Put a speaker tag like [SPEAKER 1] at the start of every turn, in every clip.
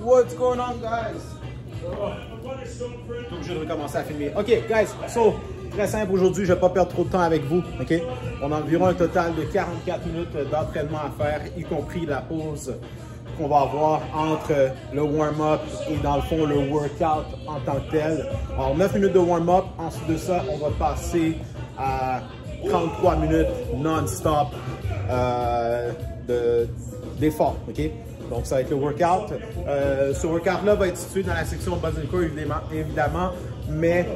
[SPEAKER 1] What's going on, guys? Donc, je vais recommencer à filmer. OK, guys, so, très simple aujourd'hui, je ne vais pas perdre trop de temps avec vous, OK? On a environ un total de 44 minutes d'entraînement à faire, y compris la pause qu'on va avoir entre le warm-up et dans le fond, le workout en tant que tel. Alors, 9 minutes de warm-up, ensuite de ça, on va passer à 33 minutes non-stop d'effort, OK? Donc, ça va être le workout. Ce workout-là va être situé dans la section bas and core, évidemment, mais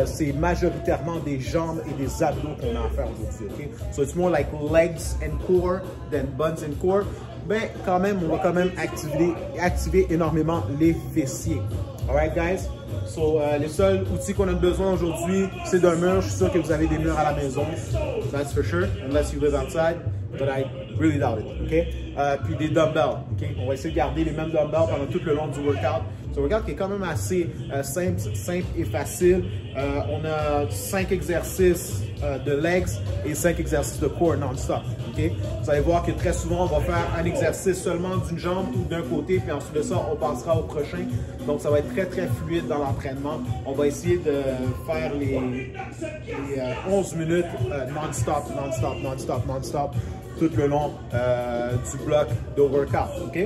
[SPEAKER 1] c'est majoritairement des jambes et des abdos qu'on a à faire aujourd'hui, OK? So, it's more like legs and core than buns and core. Mais quand même, on va quand même activer énormément les fessiers. Alright, guys? So, les seuls outils qu'on a besoin aujourd'hui, c'est d'un mur. Je suis sûr que vous avez des murs à la maison. That's for sure, unless you live outside. But I really doubt it, OK? Puis des dumbbells, OK? On va essayer de garder les mêmes dumbbells pendant tout le long du workout. C'est un workout qui est quand même assez simple et facile. On a 5 exercices de legs et 5 exercices de core non-stop, OK? Vous allez voir que très souvent, on va faire un exercice seulement d'une jambe ou d'un côté, puis ensuite de ça, on passera au prochain. Donc, ça va être très, très fluide dans l'entraînement. On va essayer de faire les 11 minutes non-stop, tout le long du bloc de workout, OK?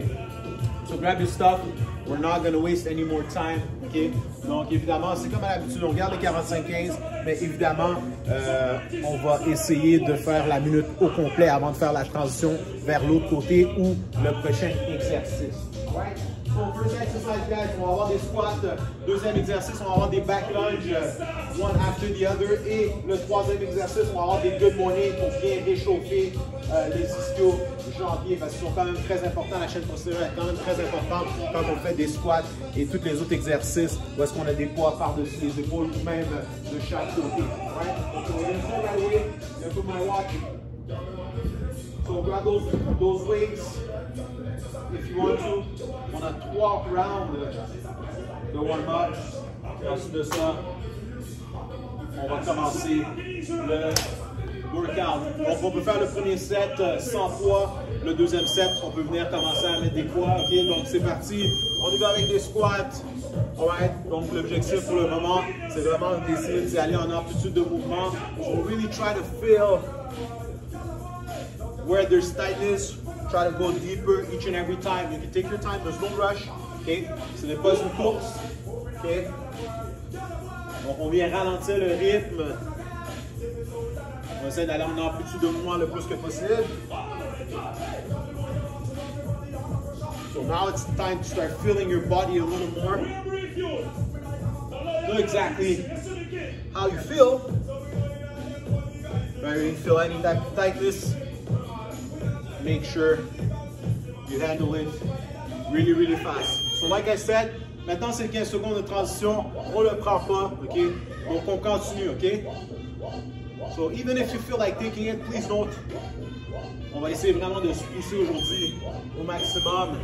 [SPEAKER 1] So grab your stuff. We're not going to waste any more time, OK? Donc, évidemment, c'est comme à l'habitude, on garde les 45-15, mais évidemment, on va essayer de faire la minute au complet avant de faire la transition vers l'autre côté ou le prochain exercice. Right? So, first exercise, guys, on va avoir des squats. Deuxième exercice, on va avoir des back lunges, one after the other. Et le troisième exercice, on va avoir des good morning pour bien réchauffer les ischios jambiers parce qu'ils sont quand même très importants. La chaîne postérieure est quand même très importante quand on fait des squats et tous les autres exercices où est-ce qu'on a des poids par-dessus les épaules ou même de chaque côté. Right? So, we're going to start right away. I'm going to put my watch. So, grab those weights. If you want to, on a 3 rounds de warm-up. Ensuite de ça, on va commencer le workout. Donc, on peut faire le premier set sans poids. Le deuxième set, on peut venir commencer à mettre des poids. OK, donc c'est parti. On y va avec des squats. Alright, donc l'objectif pour le moment, c'est vraiment d'essayer d'aller en amplitude de mouvement. So really try to feel where there's tightness. Try to go deeper each and every time. You can take your time, there's no rush. Okay? Ce n'est pas une course. Okay? Donc on vient ralentir le rythme. On essaie d'aller en amplitude de mouvement le plus que possible. So now it's time to start feeling your body a little more. Know exactly how you feel. Right? You feel any type of tightness. Make sure you handle it really, really fast. So like I said, maintenant c'est 15 secondes de transition, on ne le prend pas, ok? Donc on continue, ok? So even if you feel like taking it, please don't. On va essayer vraiment de se pousser aujourd'hui au maximum.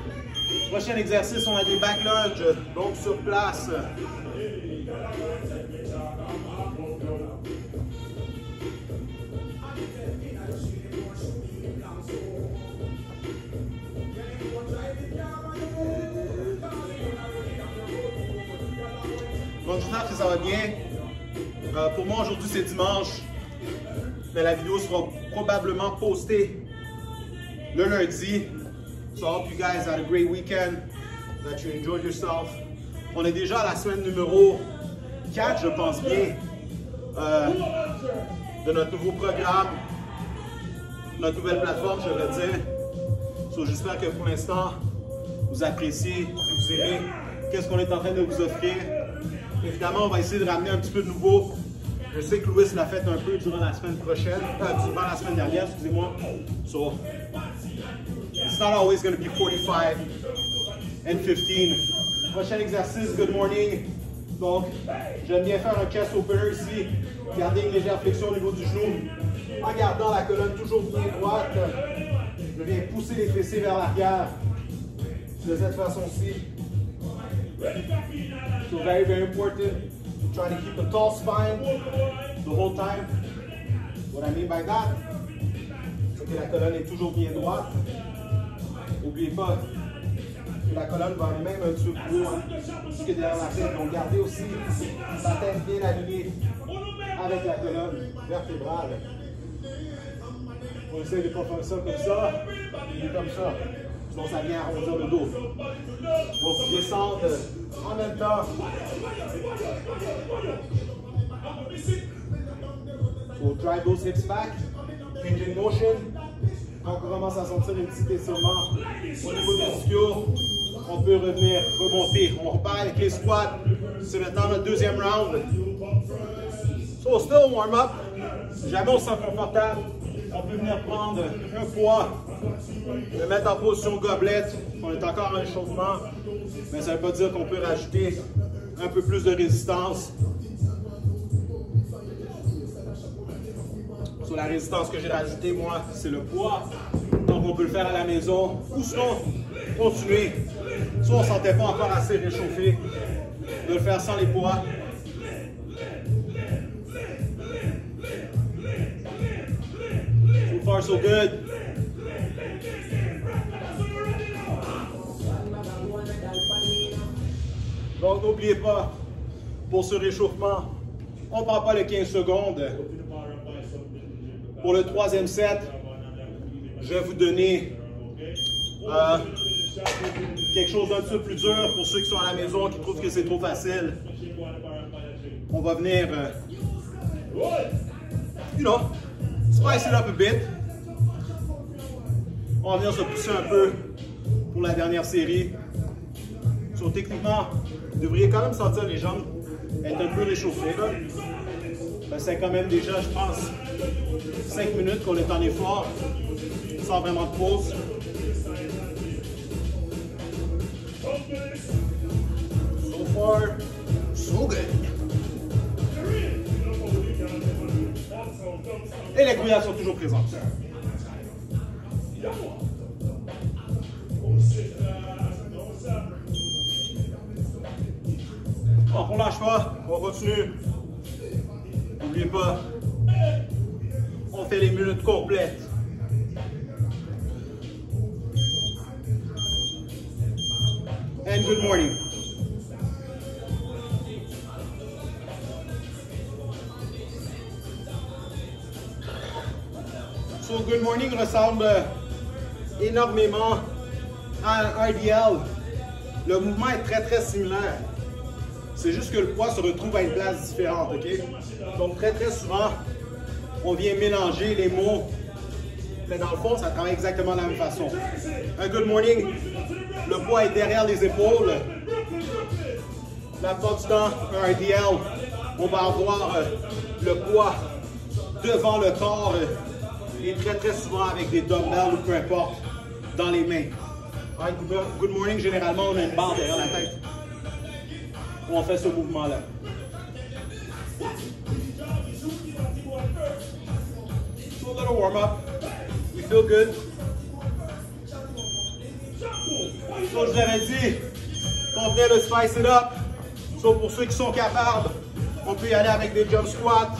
[SPEAKER 1] Prochain exercice, on a des back lunges, donc sur place. Donc, j'espère que ça va bien. Pour moi, aujourd'hui, c'est dimanche. Mais la vidéo sera probablement postée le lundi. So, I hope you guys had a great weekend, that you enjoyed yourself. On est déjà à la semaine numéro 4, je pense bien, de notre nouveau programme, notre nouvelle plateforme, je devrais dire. So, j'espère que pour l'instant, vous appréciez, vous aimez qu'est-ce qu'on est en train de vous offrir. Évidemment, on va essayer de ramener un petit peu de nouveau. Je sais que Louis l'a fait un peu durant la semaine prochaine, durant la semaine dernière, excusez-moi. So, it's not always going to be 45 and 15. Prochain exercice, good morning. Donc, j'aime bien faire un chest opener ici. Garder une légère flexion au niveau du genou. En gardant la colonne toujours bien droite. Je viens pousser les fessiers vers l'arrière. De cette façon-ci. So very, very important. Try to keep a tall spine the whole time. What I mean by that, c'est que la colonne est toujours bien droite. N'oubliez pas La colonne va même un petit peu plus haut que derrière la tête. Donc gardez aussi sa tête bien alignée avec la colonne vertébrale. On essaie de ne pas faire ça comme ça, mais comme ça. Sinon ça vient arrondir le dos. Donc descendre en même temps. So drive those hips back. Changing motion. Quand on commence à sentir un petit étirement au niveau des ischios, on peut revenir, remonter. On repart avec les squats. C'est maintenant notre deuxième round. So still warm up. Si jamais on se sent confortable, on peut venir prendre un poids, le mettre en position gobelette. On est encore en échauffement, mais ça ne veut pas dire qu'on peut rajouter un peu plus de résistance. Sur la résistance que j'ai rajoutée, moi, c'est le poids. Donc, on peut le faire à la maison ou sinon continuer. Si on ne se sentait pas encore assez réchauffé, de le faire sans les poids. So far, so good. Donc, n'oubliez pas, pour ce réchauffement, on ne prend pas les 15 secondes. Pour le troisième set, je vais vous donner quelque chose d'un petit peu plus dur pour ceux qui sont à la maison, qui trouvent que c'est trop facile. On va venir, spice it up a bit. On va venir se pousser un peu pour la dernière série. So, techniquement, vous devriez quand même sentir les jambes être un peu réchauffées. C'est quand même déjà, je pense, 5 minutes qu'on est en effort, sans vraiment de pause. So far, so good. Et les couilles sont toujours présentes. Bon, on lâche pas, on continue. N'oubliez pas, on fait les minutes complètes. And good morning. So good morning ressemble énormément à un RDL. Le mouvement est très similaire. C'est juste que le poids se retrouve à une place différente, ok? Donc très souvent, on vient mélanger les mots, mais dans le fond, ça travaille exactement de la même façon. Un good morning, le poids est derrière les épaules. La plupart du temps, un RDL, on va avoir le poids devant le corps et très souvent avec des dumbbells ou peu importe, dans les mains. Right, good morning, généralement, on a une barre derrière la tête. On fait ce mouvement-là. So a little warm-up. We feel good. So je vous avais dit qu'on venait de spice it up. So pour ceux qui sont capables, on peut y aller avec des jump squats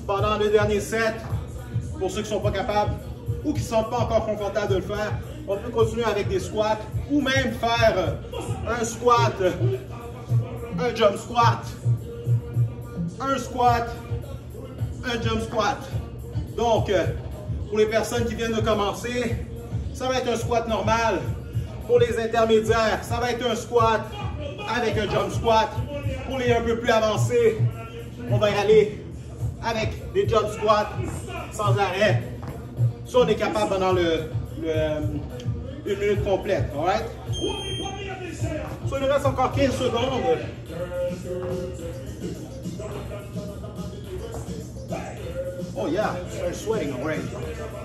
[SPEAKER 1] pendant le dernier set. Pour ceux qui ne sont pas capables ou qui ne sont pas encore confortables de le faire, on peut continuer avec des squats ou même faire un squat, un jump squat, un squat, un jump squat. Donc, pour les personnes qui viennent de commencer, ça va être un squat normal. Pour les intermédiaires, ça va être un squat avec un jump squat. Pour les un peu plus avancés, on va y aller avec des jump squats sans arrêt. Ça, on est capable pendant une minute complète, alright? So, il nous reste encore 15 secondes. Oh yeah, start sweating already.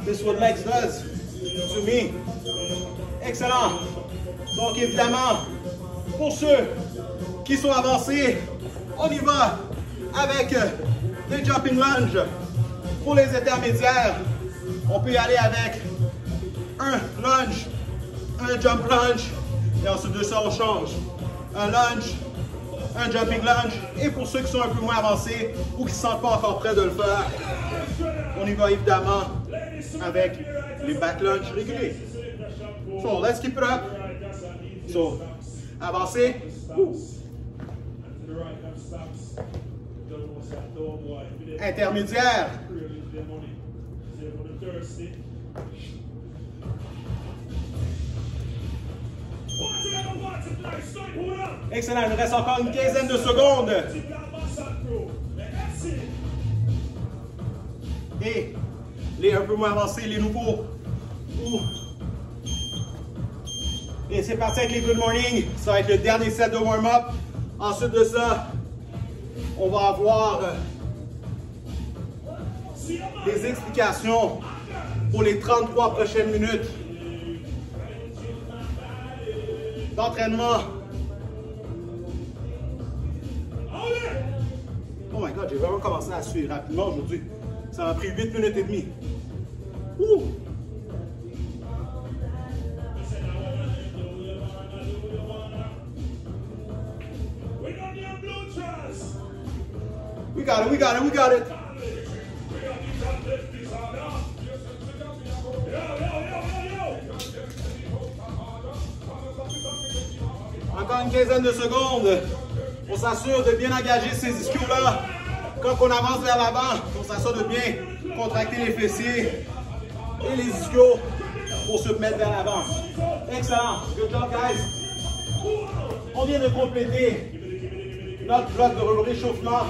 [SPEAKER 1] This is what legs does to me. Excellent. Donc évidemment, pour ceux qui sont avancés, on y va avec des jumping lunges. Pour les intermédiaires, on peut y aller avec un lunge, un jump lunge, et ensuite de ça, on change. Un lunge, un jumping lunge, et pour ceux qui sont un peu moins avancés ou qui ne se sentent pas encore prêts de le faire, on y va évidemment avec les back lunges réguliers. So, let's keep it up. So, avancez. Intermédiaire. Excellent, il nous reste encore une quinzaine de secondes. Et les un peu moins avancés, les nouveaux. Et c'est parti avec les good morning. Ça va être le dernier set de warm-up. Ensuite de ça, on va avoir des explications pour les 33 prochaines minutes d'entraînement. Oh my god, j'ai vraiment commencé à suivre rapidement aujourd'hui. Ça m'a pris 8 minutes et demie. Ouh. We got it, we got it, we got it. Encore une quinzaine de secondes. On s'assure de bien engager ces ischios-là. Quand on avance vers l'avant, on s'assure de bien contracter les fessiers et les ischios pour se mettre vers l'avant. Excellent. Good job, guys. On vient de compléter notre bloc de réchauffement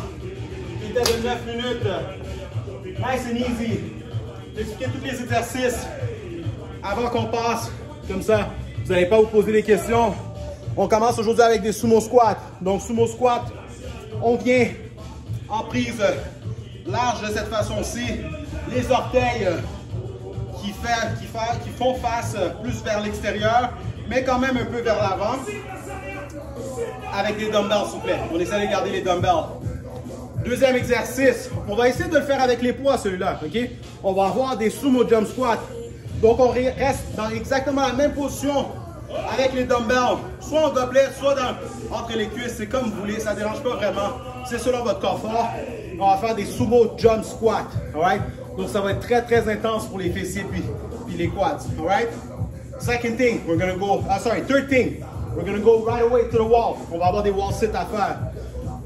[SPEAKER 1] qui était de 9 minutes. Nice and easy. J'expliquais tous les exercices avant qu'on passe. Comme ça, vous n'allez pas vous poser des questions. On commence aujourd'hui avec des sumo squats. Donc, sumo squat, on vient en prise large de cette façon-ci. Les orteils qui font face plus vers l'extérieur, mais quand même un peu vers l'avant. Avec les dumbbells, s'il vous plaît. On essaie de garder les dumbbells. Deuxième exercice, on va essayer de le faire avec les poids, celui-là. OK? On va avoir des sumo jump squats. Donc, on reste dans exactement la même position avec les dumbbells, soit en gobelet, soit entre les cuisses, c'est comme vous voulez, ça ne dérange pas vraiment, c'est selon votre confort. On va faire des sumo jump squats, alright? Donc ça va être très très intense pour les fessiers puis les quads, alright? Second thing, we're gonna go, third thing, we're gonna go right away to the wall. On va avoir des wall sits à faire.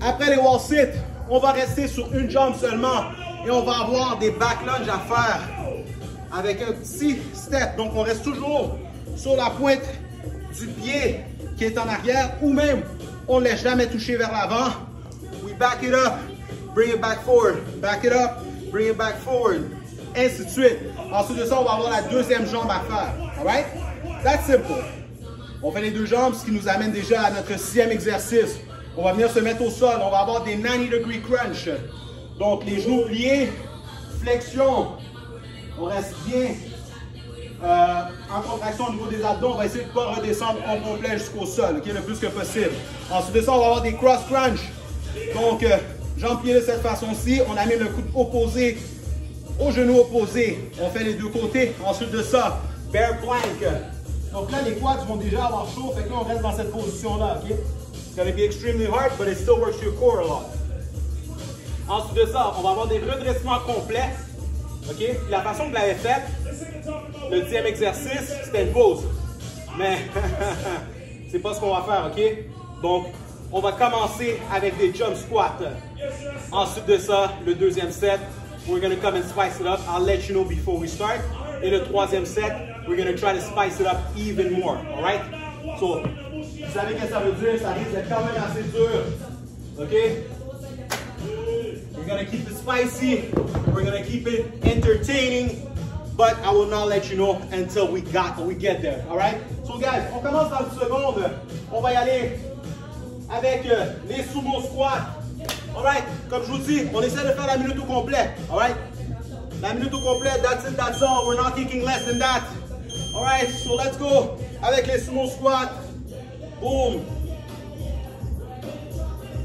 [SPEAKER 1] Après les wall sits, on va rester sur une jambe seulement et on va avoir des back lunges à faire avec un petit step. Donc on reste toujours sur la pointe du pied qui est en arrière ou même on ne laisse jamais toucher vers l'avant. We back it up, bring it back forward, back it up, bring it back forward, ainsi de suite. Ensuite de ça, on va avoir la deuxième jambe à faire. Alright? That's simple. On fait les deux jambes, ce qui nous amène déjà à notre sixième exercice. On va venir se mettre au sol. On va avoir des 90-degree crunch. Donc les genoux pliés, flexion. On reste bien en contraction au niveau des abdos. On va essayer de ne pas redescendre en complet jusqu'au sol, okay, le plus que possible. Ensuite de ça, on va avoir des cross crunch. Donc, jambes pliées de cette façon-ci. On amène le coude opposé au genou opposé. On fait les deux côtés. Ensuite de ça, bear plank. Donc là, les quads vont déjà avoir chaud. Fait que là, on reste dans cette position-là. Okay? It's going to be extremely hard, but it still works your core a lot. Ensuite de ça, on va avoir des redressements complets. OK? La façon que vous l'avez faite, le 10e exercice, c'était une pause. Mais c'est pas ce qu'on va faire, OK? Donc, on va commencer avec des jump squats. Ensuite de ça, le deuxième set, we're going to come and spice it up. I'll let you know before we start. Et le troisième set, we're going to try to spice it up even more. All right? So, vous savez ce que ça veut dire? Ça risque d'être quand même assez dur. OK? We're going to keep it spicy. We're going to keep it entertaining. But I will not let you know until we get there. All right? So, guys, on commence dans une seconde. On va y aller avec les sumo squats. All right? Comme je vous dis, on essaie de faire la minute au complet. All right? La minute au complet, that's it, that's all. We're not taking less than that. All right? So, let's go avec les sumo squats. Boom!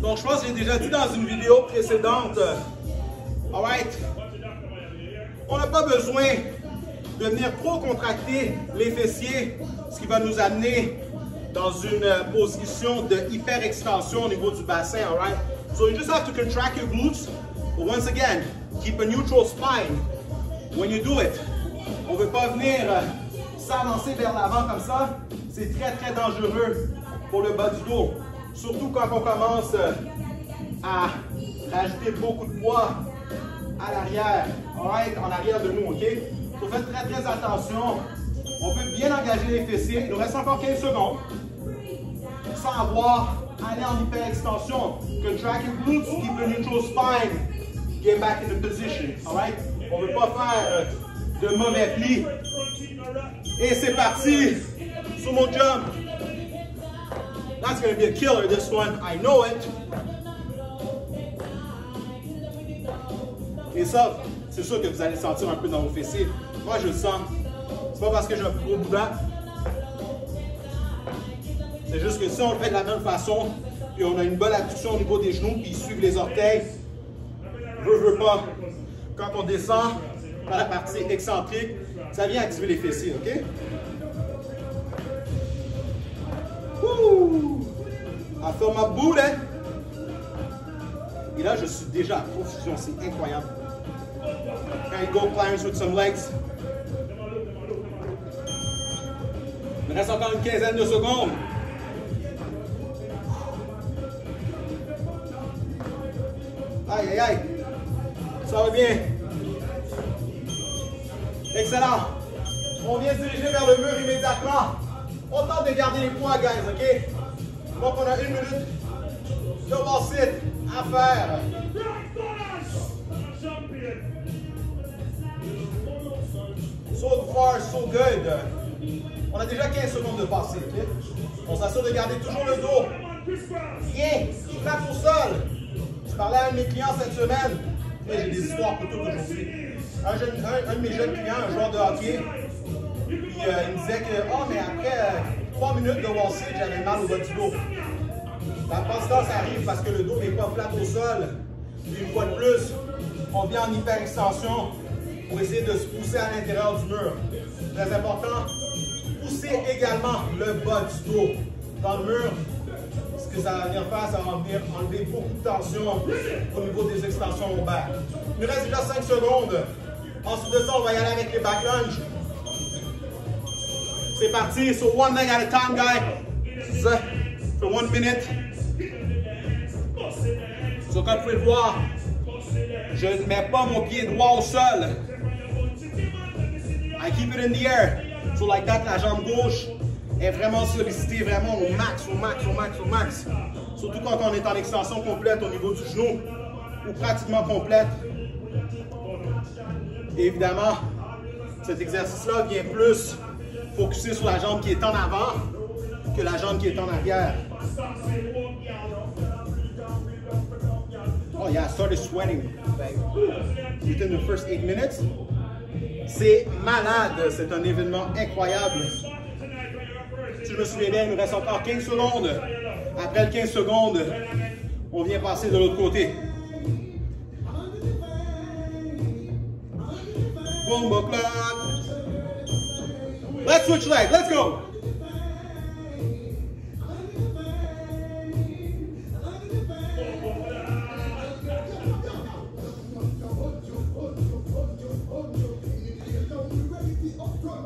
[SPEAKER 1] Donc, je pense que j'ai déjà dit dans une vidéo précédente, alright, on n'a pas besoin de venir trop contracter les fessiers, ce qui va nous amener dans une position de hyper-extension au niveau du bassin, alright? So you just have to contract your glutes, but once again, keep a neutral spine when you do it. On ne veut pas venir s'avancer vers l'avant comme ça, c'est très très dangereux pour le bas du dos. Surtout quand on commence à rajouter beaucoup de poids à l'arrière, right? En arrière de nous, ok? Donc faites très très attention. On peut bien engager les fessiers. Il nous reste encore 15 secondes. Sans avoir aller en hyper-extension. Contract your glutes, keep the neutral spine. Get back in the position, alright? On ne veut pas faire de mauvais plis. Et c'est parti sur mon jump. That's going to be a killer, this one. I know it. Et ça, c'est sûr que vous allez le sentir un peu dans vos fessiers. Moi, je le sens. C'est pas parce que j'ai un gros boudin. C'est juste que si on le fait de la même façon, puis on a une bonne abduction au niveau des genoux, puis ils suivent les orteils, veut pas. Quand on descend par la partie excentrique, ça vient activer les fessiers, ok? Wouh! I feel my booty! Et là, je suis déjà à profusion, c'est incroyable. Can you go climbs with some legs? Il me reste encore une quinzaine de secondes. Aïe, aïe, aïe. Ça va bien. Excellent. On vient se diriger vers le mur immédiatement. On tente de garder les poids, guys, ok? Donc, on a 1 minute de wall sit à faire. So far, so good. On a déjà 15 secondes de passé, ok? On s'assure de garder toujours le dos bien flat au sol. Je parlais à un de mes clients cette semaine, mais j'ai des histoires pour tout aujourd'hui. Un de mes jeunes clients, un joueur de hockey, puis il me disait que, oh, mais après 3 minutes de wall sit, j'avais mal au bas du dos. La plupart du temps, ça arrive parce que le dos n'est pas flat au sol. Puis une fois de plus, on vient en hyper-extension pour essayer de se pousser à l'intérieur du mur. Très important, pousser également le bas du dos dans le mur. Ce que ça va venir faire, ça va venir enlever beaucoup de tension au niveau des extensions lombaires. Il nous reste déjà 5 secondes. Ensuite de ça, on va y aller avec les back lunges. C'est parti. So one leg at a time, guys. For 1 minute. So comme vous pouvez le voir, je ne mets pas mon pied droit au sol. I keep it in the air. So like that, la jambe gauche est vraiment sollicitée, vraiment au max, au max, au max, au max. Surtout quand on est en extension complète au niveau du genou, ou pratiquement complète. Et évidemment, cet exercice-là vient plus focuser sur la jambe qui est en avant que la jambe qui est en arrière. Oh yeah, I started sweating like, within the first 8 minutes. C'est malade, c'est un événement incroyable. Si je me souviens bien, il nous reste encore 15 secondes. Après le 15 secondes, on vient passer de l'autre côté. Bomba clock. Let's switch legs, let's go.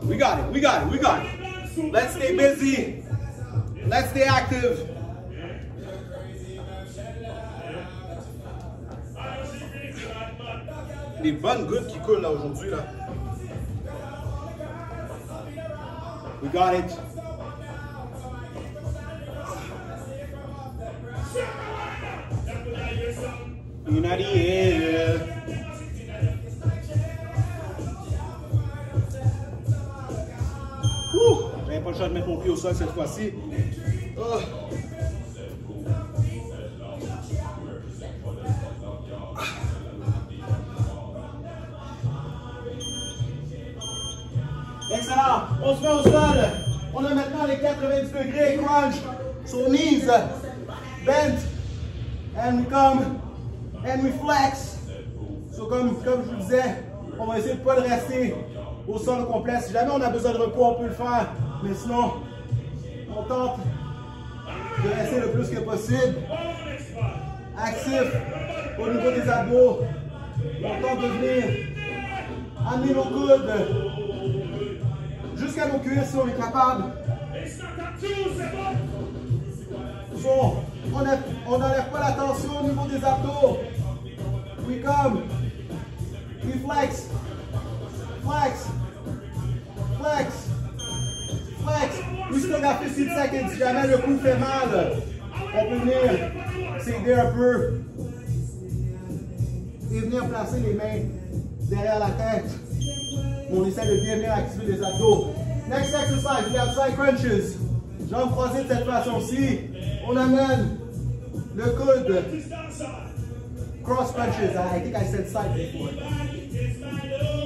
[SPEAKER 1] We got it, we got it, we got it. Let's stay busy. Let's stay active. Les bonnes gouttes qui coulent là aujourd'hui là. We got it. United. J'avais pas le choix de mettre mon pied au sol cette fois-ci. Oh. Excellent. On se met au sol. On a maintenant les 90 degrés crunch sur knees, bent, and we come and we flex. So comme je vous disais, on va essayer de ne pas le rester au sol au complet. Si jamais on a besoin de repos, on peut le faire. Mais sinon, on tente de rester le plus que possible actif au niveau des abdos. On tente de venir amener nos coudes jusqu'à nos cuisses si on est capable. So, on n'enlève pas la tension au niveau des abdos. We come. We flex. Flex. Flex. Flex. We still got 15 seconds. Si jamais le coup fait mal, on peut venir s'aider un peu. Et venir placer les mains derrière la tête. On essaie de bien venir activer les abdos. Next exercise, we have side crunches. Jambes croisées de cette façon-ci. On amène le coude. Cross crunches. I think I said side before.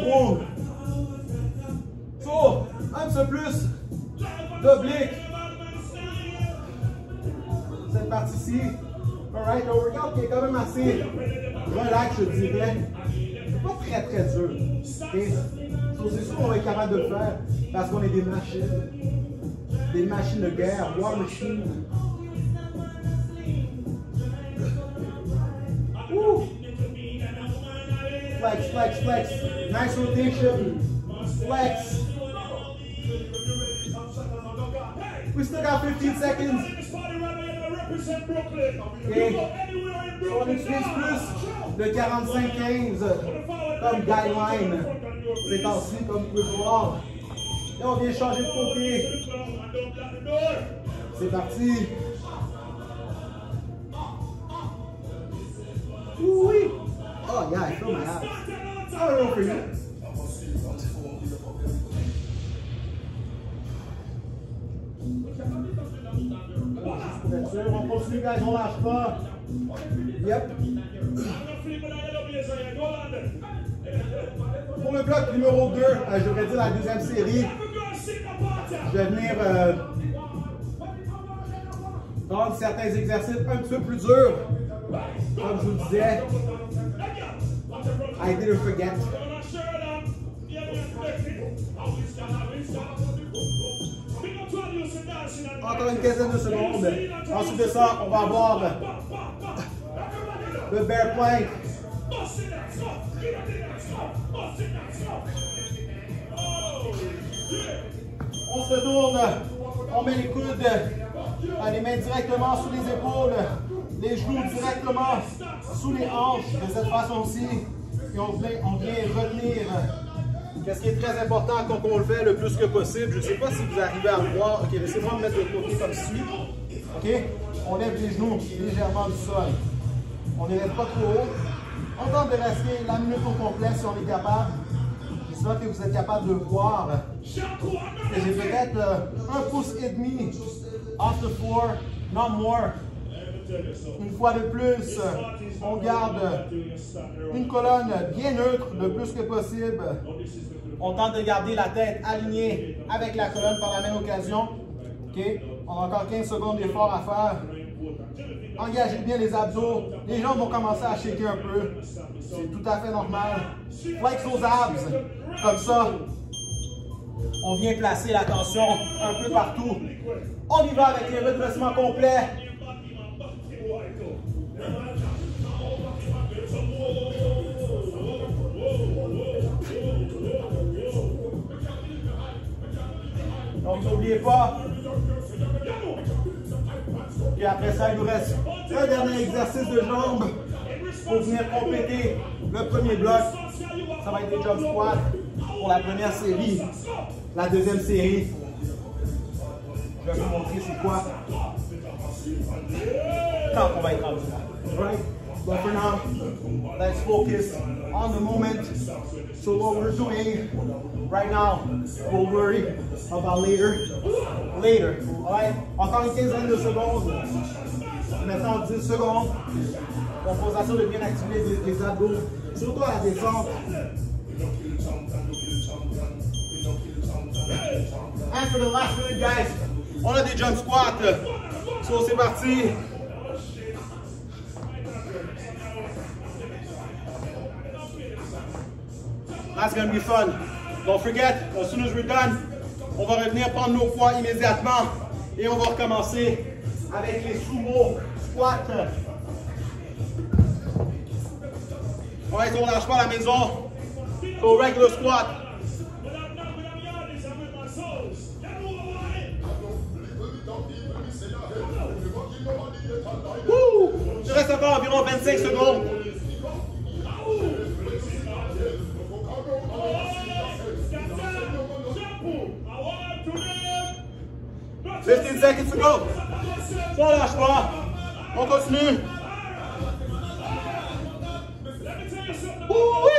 [SPEAKER 1] Boom. So, un peu plus d'oblique. Cette partie-ci. Alright, un workout qui est quand même assez relax, je dirais. C'est pas très très dur. Okay? So, c'est sûr qu'on va être capable de le faire parce qu'on est des machines. Des machines de guerre, war machine. Woo. Flex, flex, flex. Nice rotation. Flex. We still got 15 seconds. Okay. So on utilise plus le 45-15 comme guideline. C'est ainsi comme vous pouvez voir. Et on vient changer de côté. C'est parti. Ouh, oui. Oh yeah, I feel my abs. I don't know for you. On continue, guys, on lâche pas. Yep. Pour le bloc numéro 2, je devrais dire la deuxième série, je vais venir prendre certains exercices un petit peu plus durs. Comme je vous le disais, I didn't forget. Encore une quinzaine de secondes. Ensuite de ça, on va avoir le bear plank. On se tourne, on met les coudes, les mains directement sous les épaules, les genoux directement sous les hanches, de cette façon-ci. Et on vient retenir. Qu'est-ce qui est très important quand on le fait le plus que possible? Je ne sais pas si vous arrivez à le voir. Ok, laissez-moi me mettre de côté comme suit. Ok, on lève les genoux légèrement du sol. On ne les lève pas trop haut. On tente de rester la minute au complet si on est capable. J'espère que vous êtes capable de voir. Que j'ai peut-être 1,5 pouce off the floor, not more. Une fois de plus, on garde une colonne bien neutre le plus que possible. On tente de garder la tête alignée avec la colonne par la même occasion. Okay. On a encore 15 secondes d'effort à faire. Engagez bien les abdos. Les jambes vont commencer à shaker un peu. C'est tout à fait normal. Flex aux abs. Comme ça, on vient placer la tension un peu partout. On y va avec les redressements complets. Donc n'oubliez pas. Et après ça, il nous reste un dernier exercice de jambes pour venir compléter le premier bloc. Ça va être des jump squats pour la première série. La deuxième série, je vais vous montrer c'est quoi quand on va être rendu là. Right? But for now, let's focus on the moment. So what we're doing right now, we'll worry about later. Later, alright? Encore une quinzaine de secondes. Maintenant 10 secondes. On faut s'assurer de bien activer les abdos, surtout à la descente. And for the last minute, guys, on a des jump squats. So c'est parti. That's gonna be fun. Don't forget, as soon as we're done, on va revenir prendre nos poids immédiatement et on va recommencer avec les sumo squats. Alright, on lâche pas à la maison. So regular squat. encore environ 25 secondes. 15 seconds to go. On lâche pas. On continue. Oui.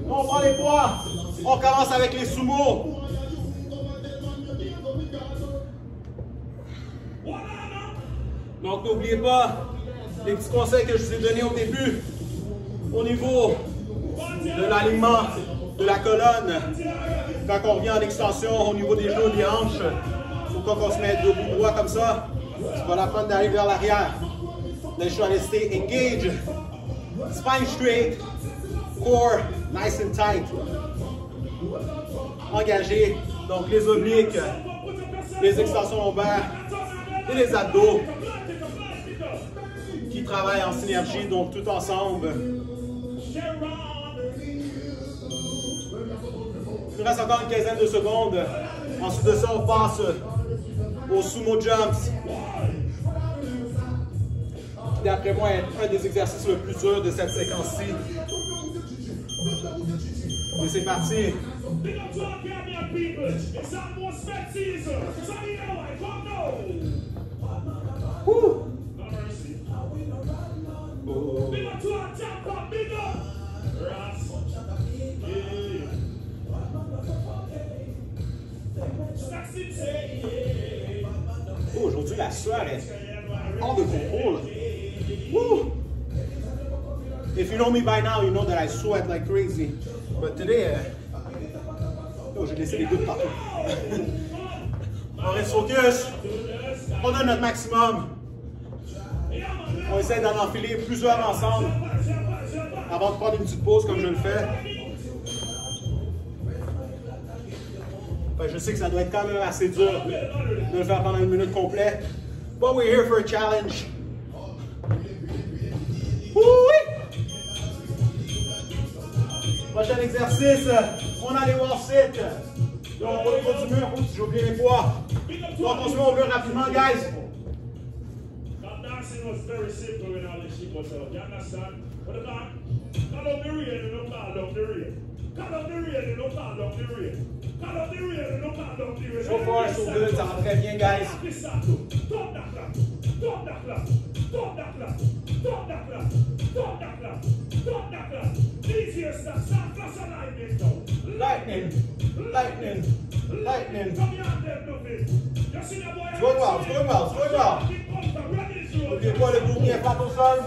[SPEAKER 1] On prend les poids. On commence avec les sumo. Donc n'oubliez pas les petits conseils que je vous ai donnés au début au niveau de l'alignement de la colonne. Quand on revient en extension au niveau des genoux, des hanches, il faut pas qu'on se mette debout droit comme ça. C'est pas la peine d'aller vers l'arrière. Let's try to stay engaged. Spine straight. Core nice and tight. Engagé. Donc les obliques, les extensions lombaires et les abdos qui travaillent en synergie, donc tout ensemble. Il reste encore une quinzaine de secondes. Ensuite de ça, on passe aux sumo jumps. Qui d'après moi est un des exercices le plus dur de cette séquence-ci. Et c'est parti. Woo. Oh, aujourd'hui, la sueur est hors de contrôle. Woo. If you know me by now, you know that I sweat like crazy. But today, oh, j'ai laissé les gouttes partout. On reste focus. On donne notre maximum. On essaie d'en enfiler plusieurs ensemble avant de prendre une petite pause comme je le fais. Je sais que ça doit être quand même assez dur de le faire pendant une minute complète. But we're here for a challenge. Oui! Prochain exercice, on a les wall sit. Donc au niveau du mur, oups, j'ai oublié les poids. Donc on se met au mur rapidement, guys. Was very simple when all this shit was out. You understand? But the man, call up the rain and don't call down the rain. Call up the rain and don't call down the rain. Call up the rain and don't call down the rain. So far, so good. Ça va très bien, guys. Stop that clap. Stop that clap. Stop that clap. Stop that clap. Stop that clap. Stop that clap. Easier stuff. Stop flash a lightning now. Lightning. Lightning. Lightning. Come here and them nothing. You see that boy? It's going well. It's going well. It's going well. N'oubliez pas le dos bien flat au sol.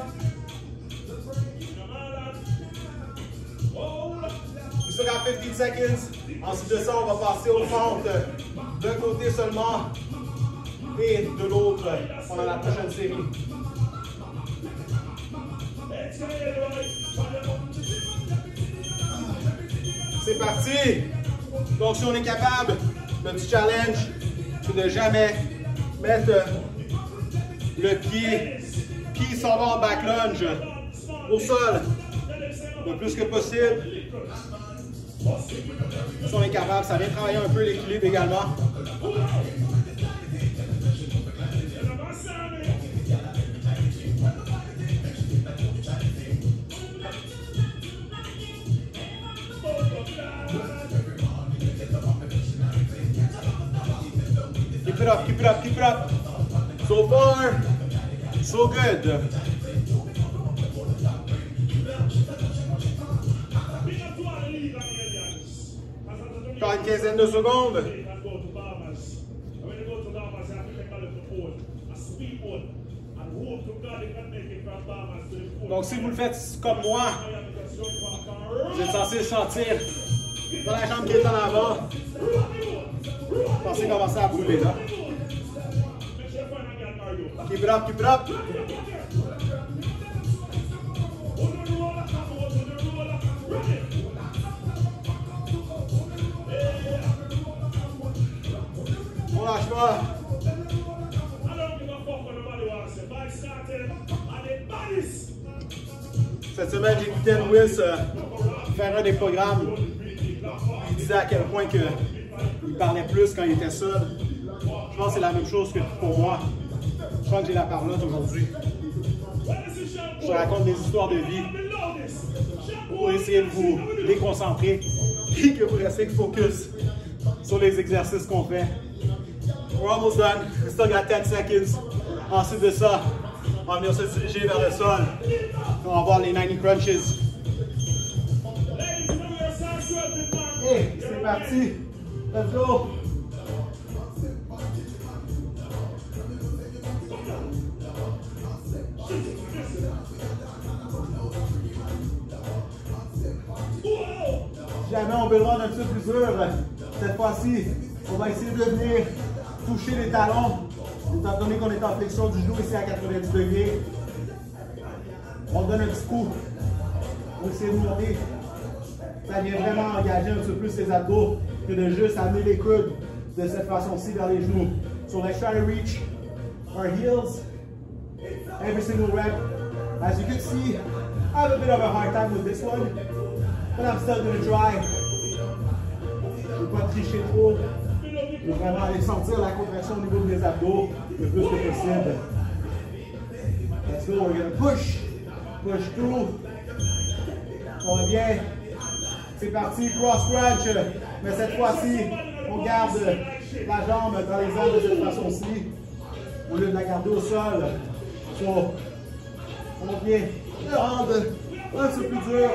[SPEAKER 1] We still got 15 seconds. Ensuite de ça, on va passer au centre d'un côté seulement et de l'autre pendant la prochaine série. C'est parti. Donc si on est capable, le petit challenge, c'est de jamais mettre le pied qui s'en va en back lunge au sol le plus que possible. Si on est capable, ça vient travailler un peu l'équilibre également. Keep it up, keep it up, keep it up. So far, so good. Encore une quinzaine de secondes. Donc si vous le faites comme moi, vous êtes censé le sentir dans la jambe qui est en avant. Pensez commencer à brûler là. Keep it up, keep it up. On lâche pas. Cette semaine, j'ai écouté Lewis faire un des programmes. Il disait à quel point il parlait plus quand il était seul.
[SPEAKER 2] Je pense que c'est la même chose que pour moi. Je crois que j'ai la parlotte aujourd'hui. Je te raconte des histoires de vie pour essayer de vous déconcentrer et que vous restez focus sur les exercices qu'on fait. We're almost done. We still got 10 seconds. Ensuite de ça, on va venir se diriger vers le sol. On va voir les 90 crunches. Et c'est parti. Let's go. Si jamais on veut le rendre un petit peu plus dur, cette fois-ci, on va essayer de venir toucher les talons. Étant donné qu'on est en flexion du genou ici à 90 degrés, on donne un petit coup pour essayer de monter. Ça vient vraiment engager un petit peu plus les abdos que de juste amener les coudes de cette façon-ci vers les genoux. So let's try to reach our heels every single rep. As you can see, I have a bit of a hard time with this one, but I'm still going to try. Je ne veux pas tricher trop. Je veux vraiment aller sentir la contraction au niveau de mes abdos le plus que possible. Let's go, we're going to push through. On va bien. C'est parti, cross crunch. Mais cette fois-ci, on garde la jambe dans les airs de cette façon-ci, au lieu de la garder au sol. So, on vient le rendre un peu plus dur,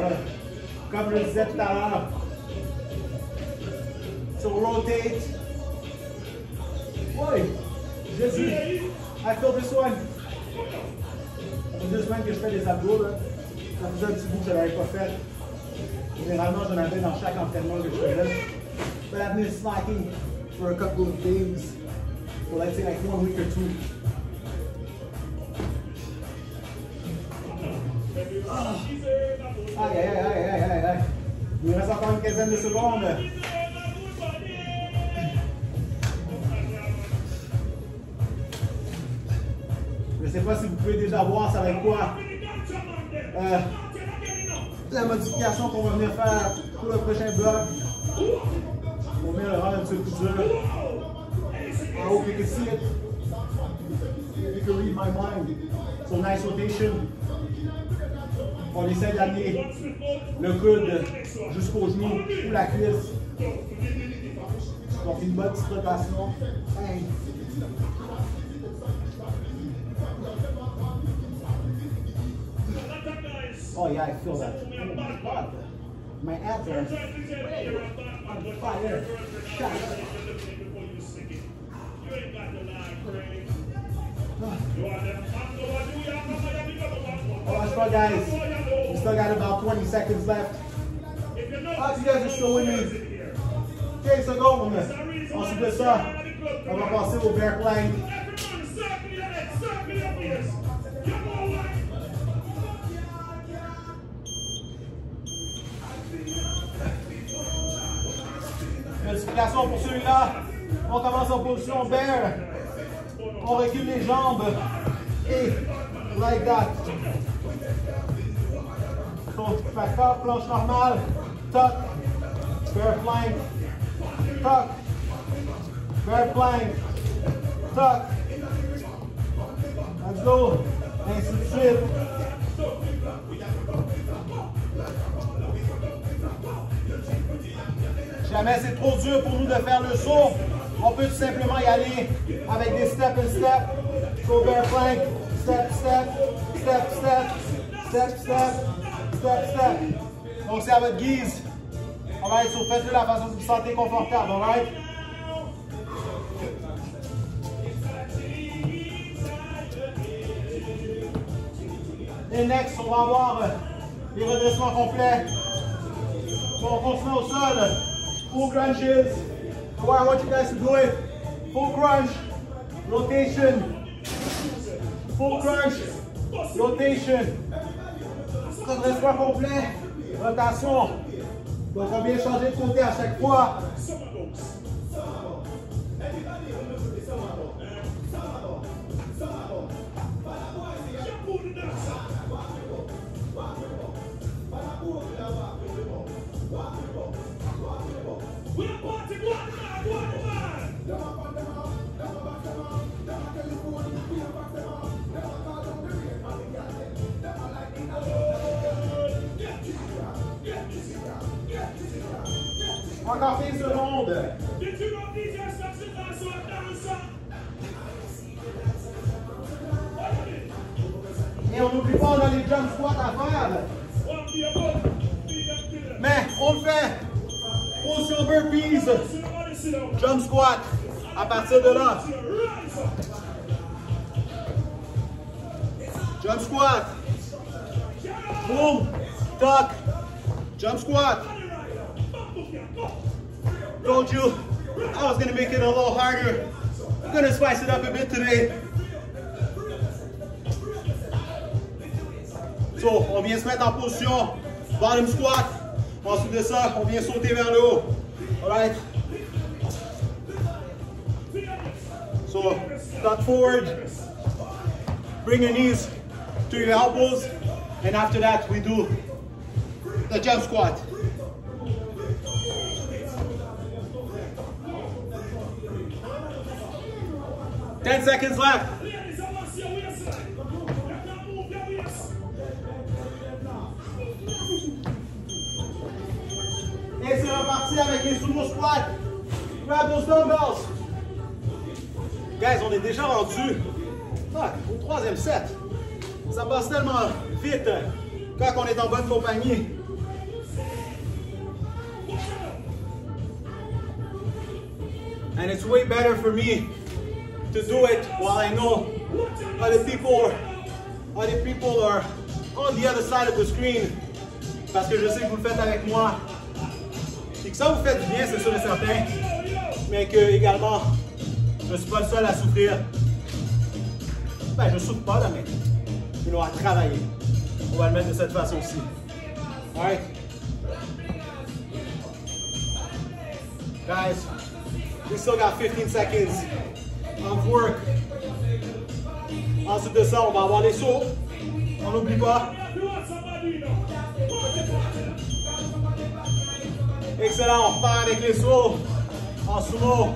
[SPEAKER 2] comme je le disais tout à l'heure. So rotate. Oui, Jésus, I feel this one. Ça fait 2 semaines que je fais des abdos, là. Ça faisait un petit bout que je ne l'avais pas fait. Généralement, j'en avais dans chaque entraînement que je faisais. But I've been slacking for a couple of days. So let's say like 1 week or 2. Aïe. Il reste encore une quinzaine de secondes. Je ne sais pas si vous pouvez déjà voir ça va être quoi la modification qu'on va venir faire pour le prochain bloc. On va venir le rendre un petit peu plus dur. I hope you can see it. You can read my mind. So nice rotation. On essaie d'amener le coude jusqu'au genou ou la cuisse. Donc une bonne petite rotation. Hey. Oh yeah, I feel that. Oh my God. My abs are on fire. Shut up. Oh, let's go, guys. We still got about 20 seconds left. Hope you guys are still with me. 15 secondes. Ensuite de ça, on va passer au bear plank. Multiplication pour celui-là. On commence en position bear. On recule les jambes. Et like that. Donc, facteur, planche normale. Tuck. Bear plank. Tuck. Bear plank. Tuck. Let's go. Ainsi de suite. Jamais c'est trop dur pour nous de faire le saut, on peut tout simplement y aller avec des step and step. So bear plank, step, step, step, step, step, step, step, step. Donc c'est à votre guise. Alright, so faites-le de la façon que vous vous sentez confortable, alright? Et next, on va avoir les redressements complets. On continue au sol. Full crunches. So I want you guys to do it. Full crunch, rotation. Full crunch, rotation. Redressement complet, rotation. Donc on vient changer de côté à chaque fois. Encore 15 secondes. Et on n'oublie pas, on a les jump squats à faire. Mais on le fait. Position burpees. Jump squat. À partir de là. Jump squat. Boom. Tuck. Jump squat. Told you I was going to make it a little harder. I'm going to spice it up a bit today. So, on vient se mettre en position bottom squat. Ensuite de ça, on vient sauter vers le haut. Alright? So, tuck forward. Bring your knees to your elbows. And after that, we do the jump squat. Ten seconds left. Et c'est reparti avec les sumo squats. Grab those dumbbells. Guys, on est déjà rendu au troisième set. Ça passe tellement vite quand on est en bonne compagnie. And it's way better for me to do it while I know other people are on the other side of the screen. Parce que je sais que vous le faites avec moi. Et que ça vous fait du bien, c'est sûr et certain. Mais que également, je ne suis pas le seul à souffrir. Ben, je ne souffre pas là, mais je dois travailler. On va le mettre de cette façon-ci. Alright. Guys, we still got 15 seconds of work. Ensuite de ça, on va avoir les sauts. On n'oublie pas. Excellent, on repart avec les sauts en sumo.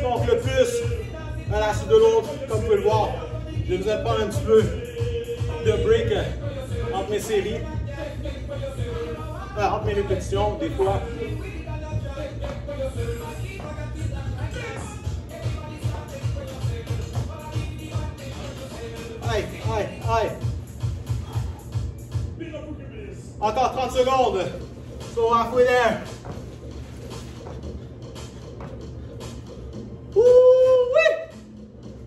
[SPEAKER 2] Donc le plus à la suite de l'autre, comme vous pouvez le voir, je vous ai prendre un petit peu de break entre mes séries, entre mes répétitions des fois. Aïe, aïe, aïe. Encore 30 secondes. So halfway there. Woo-wee!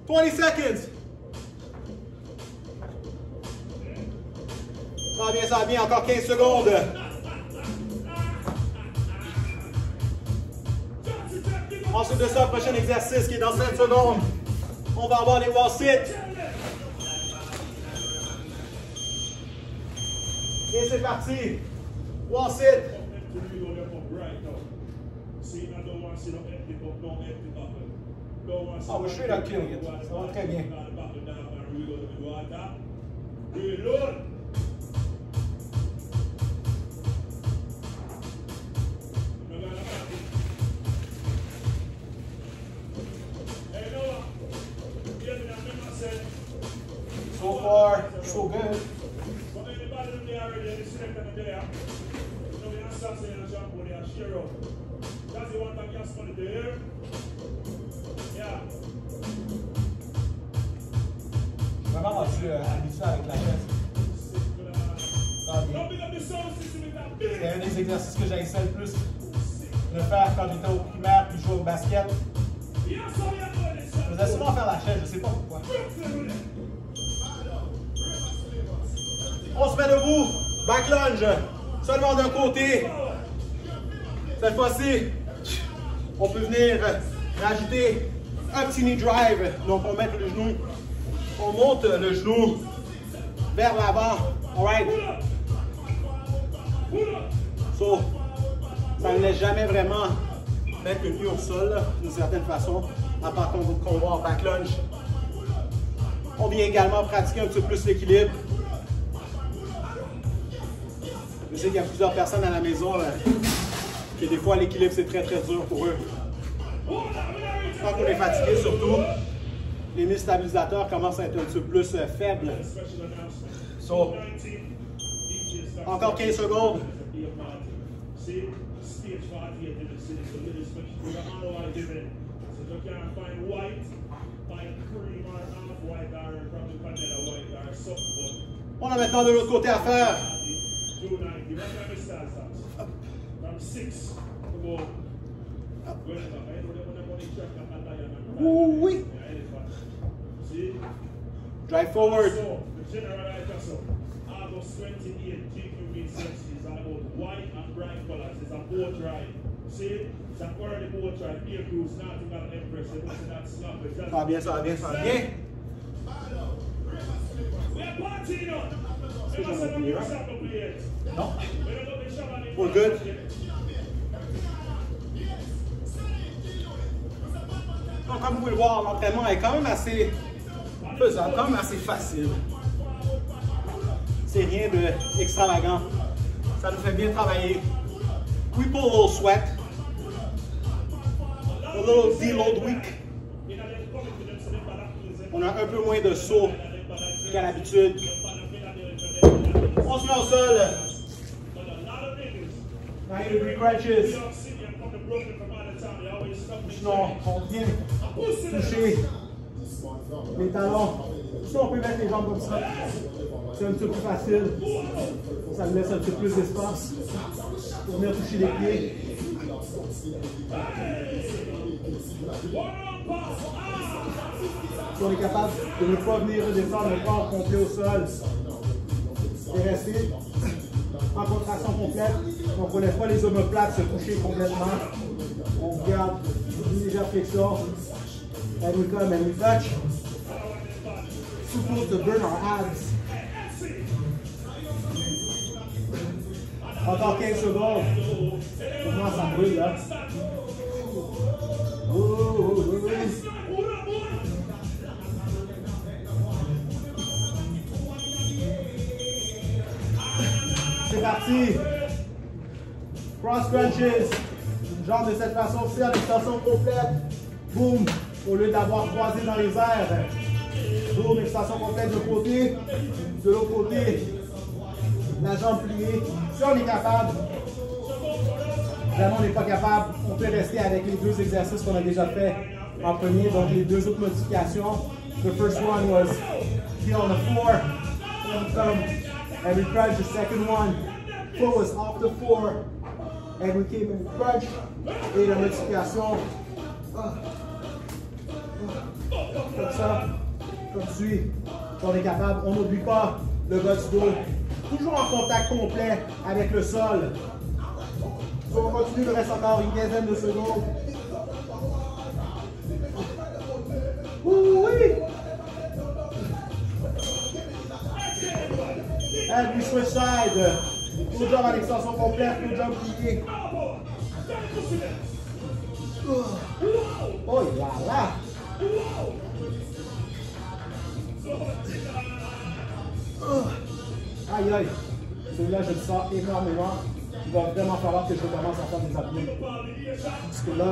[SPEAKER 2] 20 seconds. Ça va bien, encore 15 secondes. Ensuite de ça, prochain exercice qui est dans 5 secondes. On va avoir les wall sit. Et c'est parti. Wall sit. Oh, we're straight up killing it. Ça va très bien. So far, so good. Vraiment rendu habitué avec la chaise. C'est un des exercices que j'essaie le plus de faire quand j'étais au primaire puis je jouais au basket. Je faisais souvent faire la chaise, je sais pas pourquoi. On se met debout, back lunge, seulement d'un côté. Cette fois-ci, on peut venir rajouter un petit knee drive. Donc on met le genou, on monte le genou vers l'avant. Alright. So, ça ne laisse jamais vraiment mettre le pied au sol d'une certaine façon, à part qu'on va en back lunge. On vient également pratiquer un petit peu plus l'équilibre. Je sais qu'il y a plusieurs personnes à la maison que des fois l'équilibre c'est très très dur pour eux. Quand on est fatigué surtout, les muscles stabilisateurs commencent à être un petit peu plus faibles. So, Encore 15 secondes. On a maintenant de l'autre côté à faire. Oui. Drive forward. August 28, GQ research is about white and bright colors. It's a boat ride. See? It's an early boat ride. Air cruise, nothing but Empress. You don't see that slap. Ça va bien, ça va bien, ça va bien. Est-ce que j'en ai oublié un? Non. We're good. Donc, comme vous pouvez le voir, l'entraînement est quand même assez faisable, quand même assez facile. C'est rien d'extravagant. Ça nous fait bien travailler. We pull a little sweat. A little deload week. On a un peu moins de saut qu'à l'habitude. On se met au sol. 90 crunches. Sinon, on vient toucher les talons. Sinon, on peut mettre les jambes comme ça. C'est un petit peu plus facile. Ça nous laisse un petit peu plus d'espace pour venir toucher les pieds. Si on est capable de ne pas venir redescendre le corps complet au sol et rester en contraction complète, donc on ne laisse pas les omoplates se toucher complètement. On garde une légère flexion. And we come and we touch. Supposed to burn our abs. Encore 15 secondes. Pour moi, ça brûle là. C'est parti. Cross crunches. Genre de cette façon, c'est en extension complète. Boum. Au lieu d'avoir croisé dans les airs. Boum, extension complète de côté. De l'autre côté. La jambe pliée. Si on est capable, vraiment on n'est pas capable, on peut rester avec les deux exercices qu'on a déjà fait en premier, donc les deux autres modifications. The first one was heel on the floor, and we crunch. The second one, foot was off the floor, and we came in crunch. Et la modification, comme ça, comme suit. On est capable, on n'oublie pas le bas du dos. Toujours en contact complet avec le sol. On continue, il reste encore une quinzaine de secondes. Oui! And we switch side. Full jump à l'extension complète, full jump plié. Oh là là! Aïe aïe, celui-là je le sens énormément. Il va vraiment falloir que je commence à faire des apnées. Parce que là,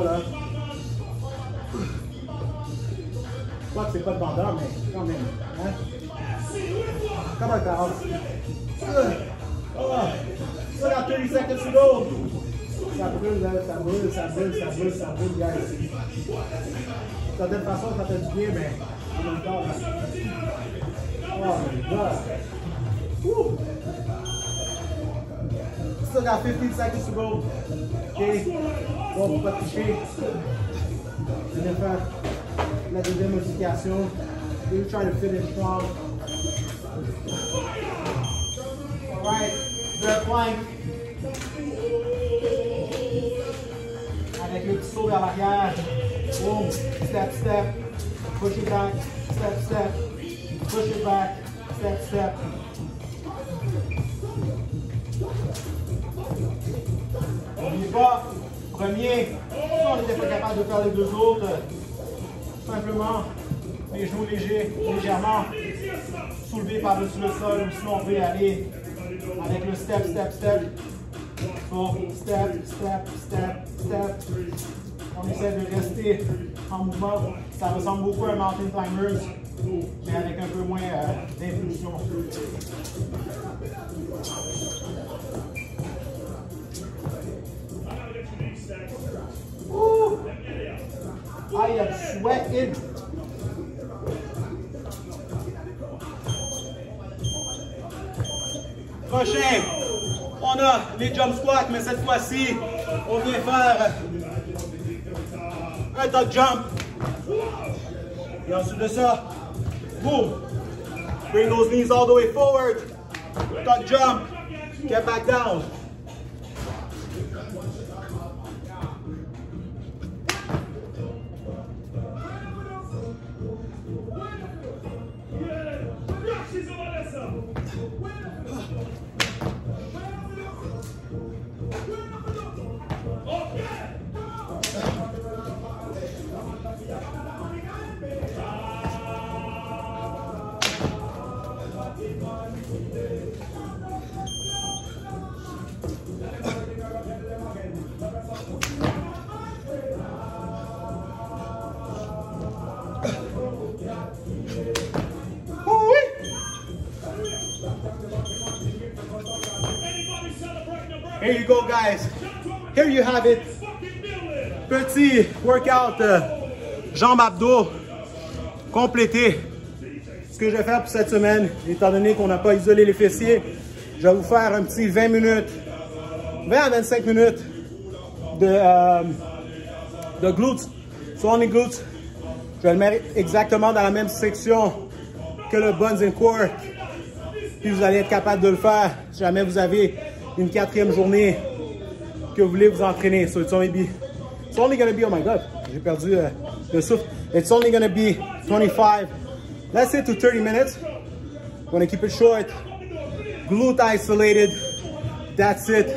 [SPEAKER 2] je crois que c'est pas de bandeur, mais quand même. Hein? Comme un 40. Ça a 30 seconds to go. Ça brûle, là, ça brûle, ça brûle, ça brûle, ça brûle, guys. De certaine façon, ça fait du bien, mais en même temps, là. Oh my god. Woo. Still got 15 seconds to go. Ok. Bon, faut pas toucher. Je vais faire la deuxième modification. We'll try to finish strong. Alright. The plank. Avec le petit saut vers l'arrière. Boom. Step, step. Push it back. Step, step. Push it back. Step, step. N'oubliez pas, premier, si on n'était pas capable de faire les deux autres, simplement les genoux légèrement soulevés par-dessus le sol, ou sinon on peut y aller avec le step, step, step. So, step, step, step, step. On essaie de rester en mouvement. Ça ressemble beaucoup à un mountain climbers. mais avec un peu moins d'impulsion. Ooh, I am sweating. Prochain, on a les jump squats, mais cette fois-ci, on vient faire un top jump. Et ensuite de ça, boom. Bring those knees all the way forward. Top jump. Get back down. Here you go, guys. Here you have it. Petit workout jambes abdos complété. Ce que je vais faire pour cette semaine, étant donné qu'on n'a pas isolé les fessiers, je vais vous faire un petit 20 minutes, 20 à 25 minutes de glutes. So only glutes. Je vais le mettre exactement dans la même section que le buns and core. Puis vous allez être capable de le faire si jamais vous avez une 4e journée que vous voulez vous entraîner. So it's only gonna be, oh my god, j'ai perdu le souffle. It's only gonna be 25, let's say to 30 minutes. I'm gonna keep it short. Glute isolated. That's it.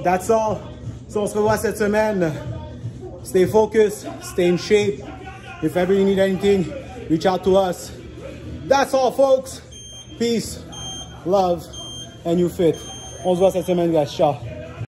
[SPEAKER 2] That's all. So on se revoit cette semaine. Stay focused, stay in shape. If ever you need anything, reach out to us. That's all, folks. Peace, love, and you fit. On se voit cette semaine, guys. Ciao.